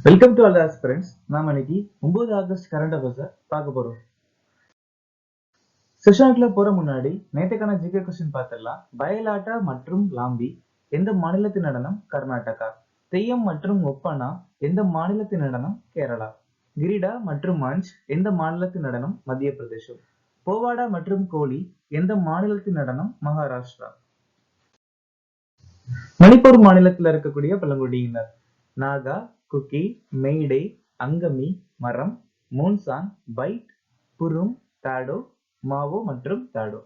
Welcome to all aspirants. நாம இன்னைக்கு 9 August current அஃபேர்ஸை பார்க்க போறோம். செஷனுக்குள்ள போற முன்னாடி நேற்றுக்கான ஜிகே கொஸ்டின் பார்த்துடலாம். பயலாட்டா மற்றும் லாம்பி எந்த மாநிலத்தின் நடனம்? கர்நாடகா. தெய்யம் மற்றும் ஒப்பனா எந்த மாநிலத்தின் நடனம்? கேரளா. கிரிடா மற்றும் மஞ்ச் எந்த மாநிலத்தின் நடனம்? மத்திய பிரதேசம். போவாடா மற்றும் கோலி எந்த மாநிலத்தின் நடனம்? மகாராஷ்டிரா. மணிப்பூர் மாநிலத்தில் இருக்கக்கூடிய பழங்குடியினர் நாகா, குக்கி, மெய்டே, அங்கமி, மரம், மோன்சாங், பைட், புரும், தாடோ, மாவோ மற்றும் தாடோ.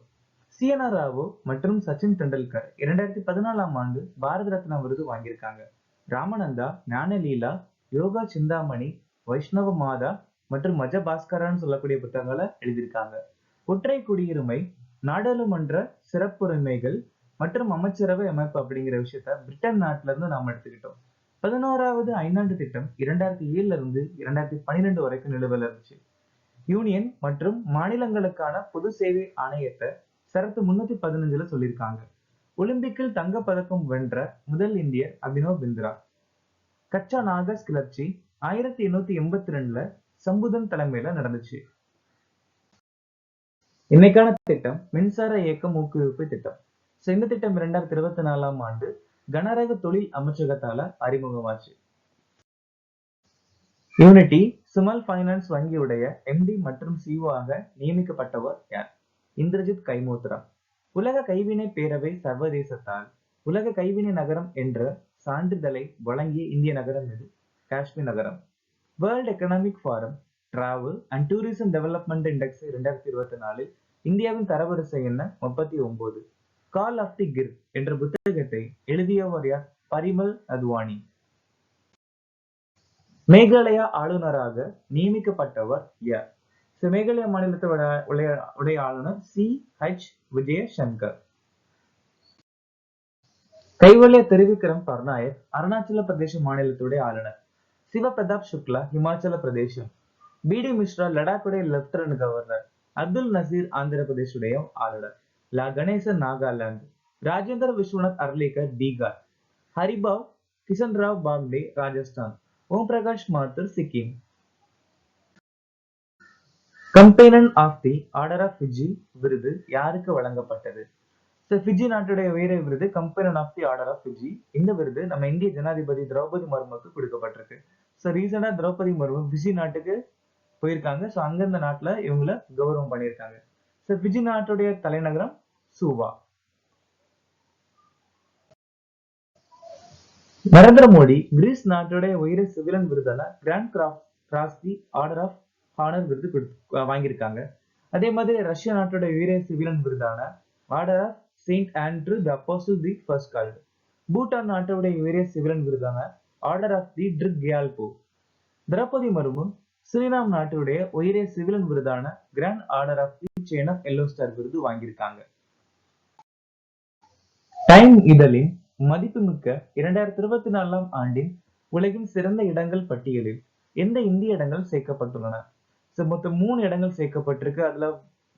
சிஎன்ஆ ராவோ மற்றும் சச்சின் டெண்டுல்கர் 2014ஆம் ஆண்டு பாரத ரத்னா விருது வாங்கியிருக்காங்க. ராமநந்தா, ஞானலீலா, யோகா சிந்தாமணி, வைஷ்ணவ மாதா மற்றும் மஜ பாஸ்கரான்னு சொல்லக்கூடிய புத்தகங்களை எழுதியிருக்காங்க. ஒற்றை குடியுரிமை, நாடாளுமன்ற சிறப்புரிமைகள் மற்றும் அமைச்சரவை அமைப்பு அப்படிங்கிற விஷயத்த பிரிட்டன் நாட்டுல இருந்து நாம எடுத்துக்கிட்டோம். 11வது ஐந்தாண்டு திட்டம் 2007 இருந்து 2012 வரைக்கும் நிலுவையில் இருந்துச்சு. யூனியன் மற்றும் மாநிலங்களுக்கான பொது சேவை ஆணையத்தை சரத்து 315 சொல்லியிருக்காங்க. ஒலிம்பிக்கில் தங்க பதக்கம் வென்ற முதல் இந்தியர் அபினவ் பிந்த்ரா. கச்சா நாகஸ் கிளர்ச்சி 1882ல சம்புதன் தலைமையில நடந்துச்சு. இன்னைக்கான திட்டம் மின்சார இயக்கம் ஊக்குவிப்பு திட்டம். இந்த திட்டம் 2024ஆம் ஆண்டு கனரக தொழில் அமைச்சகத்தால அறிமுகமாச்சு. யூனிட்டி ஸ்மால் பைனான்ஸ் வங்கியுடைய எம்டி மற்றும் சிஓ ஆக நியமிக்கப்பட்டவர் யார்? இந்திரஜித் கைமோத்ரா. உலக கைவினை பேரவை சர்வதேசத்தால் உலக கைவினை நகரம் என்ற சான்றிதழை வழங்கிய இந்திய நகரம் எது? காஷ்மீர் நகரம். World economic forum travel and tourism development index 2024 இந்தியாவின் தரவரிசை என்ன? 39. கால் ஆஃப் தி கிர் என்ற புத்தகத்தை எழுதியவர் யார்? பரிமல் அத்வானி. மேகாலயா ஆளுநராக நியமிக்கப்பட்டவர் யார்? மேகாலயா மாநிலத்துடைய ஆளுநர் CH விஜயசங்கர். கைவல்ய திருவிக்ரம் பர்நாயக் அருணாச்சல பிரதேச மாநிலத்துடைய ஆளுநர். சிவபிரதாப் சுக்லா ஹிமாச்சல பிரதேசம். பிடி மிஸ்ரா லடாக்குடைய லெப்டினன்ட் கவர்னர். அப்துல் நசீர் ஆந்திர பிரதேசுடைய ஆளுநர். La Ganesan Nagaland. Rajendra Vishwanath Arlekar Bihar. Haribhau Kishan Rao Bagde Rajasthan. Om Prakash Mathur Sikkim. Companion of the order of Fiji விருது யாருக்கு வழங்கப்பட்டது? ஃபிஜி நாட்டுடைய உயரிய விருது companion of the order of Fiji. இந்த விருது நம்ம இந்திய ஜனாதிபதி திரௌபதி முர்முக்கு கொடுக்கப்பட்டிருக்கு. ரீசெண்டா திரௌபதி முர்மு ஃபிஜி நாட்டுக்கு போயிருக்காங்க. அங்க இந்த நாட்டுல இவங்களை கௌரவம் பண்ணியிருக்காங்க. ஃபிஜி நாட்டுடைய தலைநகரம் சூவா. நரேந்திர மோடி கிரீஸ் நாட்டுடைய உயரிய சிவிலியன் விருதான grand cross the order of honour விருது வாங்கியிருக்காங்க. அதே மாதிரி ரஷ்ய நாட்டுடைய உயரிய சிவிலியன் விருதான order of saint Andrew the apostle the first called. Bhutan நாட்டுடைய உயரிய சிவிலியன் விருதான order of the Druk Gyalpo. Droupadi Murmu Suriname நாட்டுடைய உயரிய சிவிலியன் விருதான grand order of the chain of yellow star விருது வாங்கியிருக்காங்க. டைம் இதழின் மதிப்புமிக்க 2024ஆம் ஆண்டின் உலகின் சிறந்த இடங்கள் பட்டியலில் எந்த இந்திய இடங்கள் சேர்க்கப்பட்டுள்ளன? மொத்தம் 3 இடங்கள் சேர்க்கப்பட்டிருக்கு. அதுல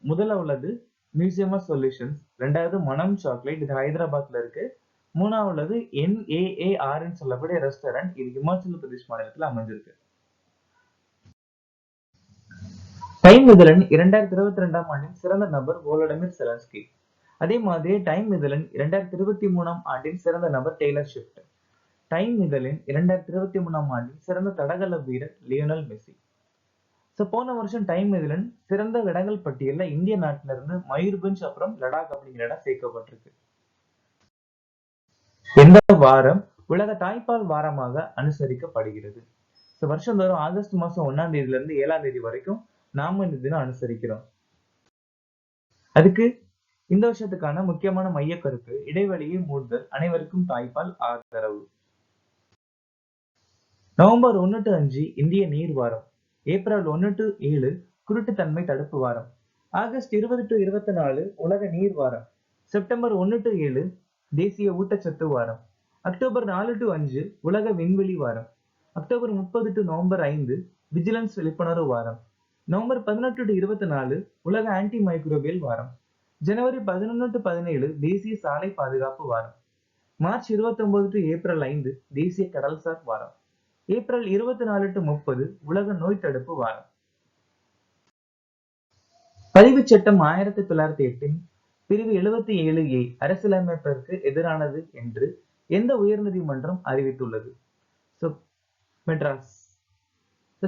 முதல்ல உள்ளது மியூசியம் ஆஃப் சொல்யூஷன்ஸ், ரெண்டாவது மனம் சாக்லேட், இது ஹைதராபாத்ல இருக்கு. மூணாவது NAAR சொல்லக்கூடிய ரெஸ்டாரண்ட், இது ஹிமாச்சல பிரதேஷ் மாநிலத்தில் அமைஞ்சிருக்கு. டைம் இதழின் 2022ஆம் ஆண்டின் சிறந்த நபர் வோலோடிமிர் செலன்ஸ்கி. அதே மாதிரி டைம் இதழின் 2023ஆம் ஆண்டின் சிறந்த நபர் டெய்லர் ஷிஃப்ட். டைம் இதழின் 2023ஆம் ஆண்டின் சிறந்த தடகள வீரர் லியோனல் மெஸ்ஸி. போன வருஷம் டைம் இதழின் சிறந்த இடங்கள் பட்டியலில் இந்திய நாட்டில இருந்து மயூர்பஞ்ச் அப்புறம் லடாக் அப்படிங்கிற இடம் சேர்க்கப்பட்டிருக்கு. எந்த வாரம் உலக தாய்ப்பால் வாரமாக அனுசரிக்கப்படுகிறது? வருஷந்தோறும் ஆகஸ்ட் மாசம் 1ஆம் தேதியில இருந்து 7ஆம் தேதி வரைக்கும் நாம இந்த தினம் அனுசரிக்கிறோம். அதுக்கு இந்த வருஷத்துக்கான முக்கியமான மைய கருத்து இடைவெளியை மூடுதல், அனைவருக்கும் தாய்ப்பால் ஆதரவு. நவம்பர் 1 to 5 இந்திய நீர் வாரம். ஏப்ரல் 1 to 7 குருட்டுத்தன்மை தடுப்பு வாரம். ஆகஸ்ட் 20 to 24 உலக நீர் வாரம். செப்டம்பர் 1 to 7 தேசிய ஊட்டச்சத்து வாரம். அக்டோபர் 4 to 5 உலக விண்வெளி வாரம். அக்டோபர் 30 to நவம்பர் 5 விஜிலன்ஸ் விழிப்புணர்வு வாரம். நவம்பர் 18 to 24 உலக ஆன்டி மைக்ரோபியல் வாரம். ஜனவரி 11 to 17 தேசிய சாலை பாதுகாப்பு வாரம். மார்ச் 29 to ஏப்ரல் 5 தேசிய கடல்சார் வாரம். ஏப்ரல் 24 to 30 உலக நோய் தடுப்பு வாரம். பதிவுச் சட்டம் 1908 பிரிவு 77A அரசியலமைப்பிற்கு எதிரானது என்று எந்த உயர்நீதிமன்றம் அறிவித்துள்ளது? மெட்ராஸ்.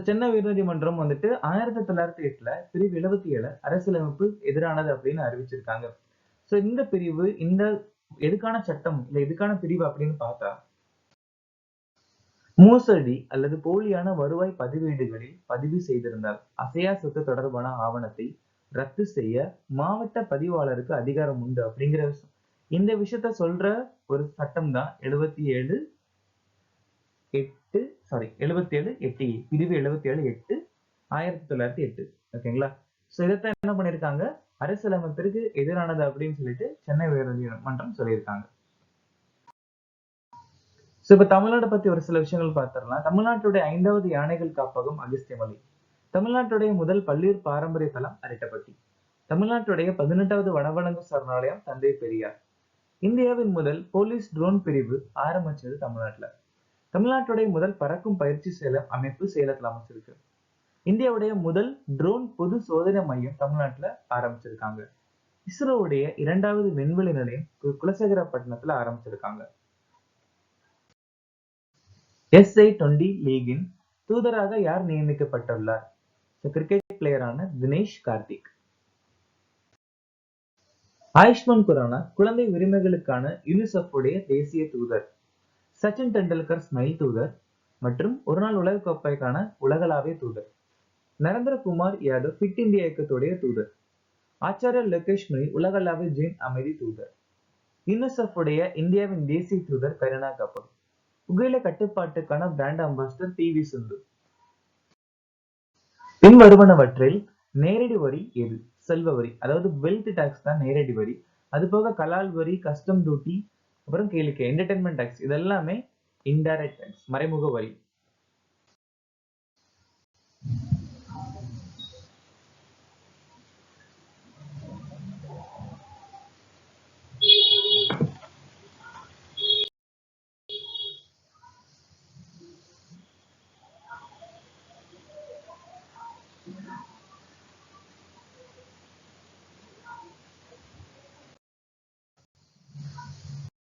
சென்னை உயர்நீதிமன்றம் வந்துட்டு 1908 பிரிவு 77 அரசியலமைப்பு எதிரானது அப்படின்னு அறிவிச்சிருக்காங்க. இந்த பிரிவு இந்த எதுக்கான சட்டம் இல்ல எதுக்கான பிரிவு அப்படின்னு பார்த்தா, மோசடி அல்லது போலியான வருவாய் பதிவேடுகளில் பதிவு செய்திருந்தால் அசையா சொத்து தொடர்பான ஆவணத்தை ரத்து செய்ய மாவட்ட பதிவாளருக்கு அதிகாரம் உண்டு அப்படிங்கிற இந்த விஷயத்த சொல்ற ஒரு சட்டம் தான் 77 8 பிரிவு 77 8 1908. ஓகேங்களா? இதைத்தான் என்ன பண்ணிருக்காங்க, அரசியலமைப்பிற்கு எதிரானது அப்படின்னு சொல்லிட்டு சென்னை உயர்நீதிமன்றம் சொல்லியிருக்காங்க. இப்ப தமிழ்நாட்டை பத்தி ஒரு சில விஷயங்கள் பார்த்திடலாம். தமிழ்நாட்டுடைய 5வது யானைகள் காப்பகம் அகஸ்தியமலை. தமிழ்நாட்டுடைய முதல் பல்லுயிர் பாரம்பரிய தலம் அரட்டப்பட்டி. தமிழ்நாட்டுடைய 18வது வனவிலங்கு சரணாலயம் தந்தை பெரியார். இந்தியாவின் முதல் போலீஸ் ட்ரோன் பிரிவு ஆரம்பிச்சது தமிழ்நாட்டுல. தமிழ்நாட்டுடைய முதல் பறக்கும் பயிற்சி அமைப்பு சேலத்துல அமைச்சிருக்கு. இந்தியாவுடைய முதல் ட்ரோன் பொது சோதனை மையம் தமிழ்நாட்டுல ஆரம்பிச்சிருக்காங்க. இஸ்ரோவுடைய 2வது விண்வெளி நிலையம் குலசேகரப்பட்டினத்துல ஆரம்பிச்சிருக்காங்க. SI-20 லீகின் தூதராக யார் நியமிக்கப்பட்டுள்ளார்? கிரிக்கெட் பிளேயரான தினேஷ் கார்த்திக். ஆயுஷ்மான் குரானா குழந்தை உரிமைகளுக்கான யூனிசெஃப் உடைய தேசிய தூதர். சச்சின் டெண்டுல்கர் ஸ்மைல் தூதர் மற்றும் ஒருநாள் உலக கோப்பைக்கான உலகளாவிய தூதர். நரேந்திர குமார் யாதவ் ஃபிட் இந்தியா இயக்கத்துடைய தூதர். ஆச்சாரிய லோகேஷ் முனி உலகளாவிய ஜெயின் அமைதி தூதர். யூனிசெஃப் உடைய இந்தியாவின் தேசிய தூதர் கரீனா கபூர். புகையிலை கட்டுப்பாட்டுக்கான பிராண்ட் அம்பாசிடர் PV சிந்து. பின்வருவனவற்றில் நேரடி வரி எது? செல்வ வரி, அதாவது வெல்த் டாக்ஸ் தான் நேரடி வரி. அது போக கலால் வரி, கஸ்டம் டியூட்டி, அப்புறம் கேளிக்கை என்டர்டைன்மெண்ட் டாக்ஸ், இதெல்லாமே இன்டைரக்ட் டாக்ஸ், மறைமுக வரி.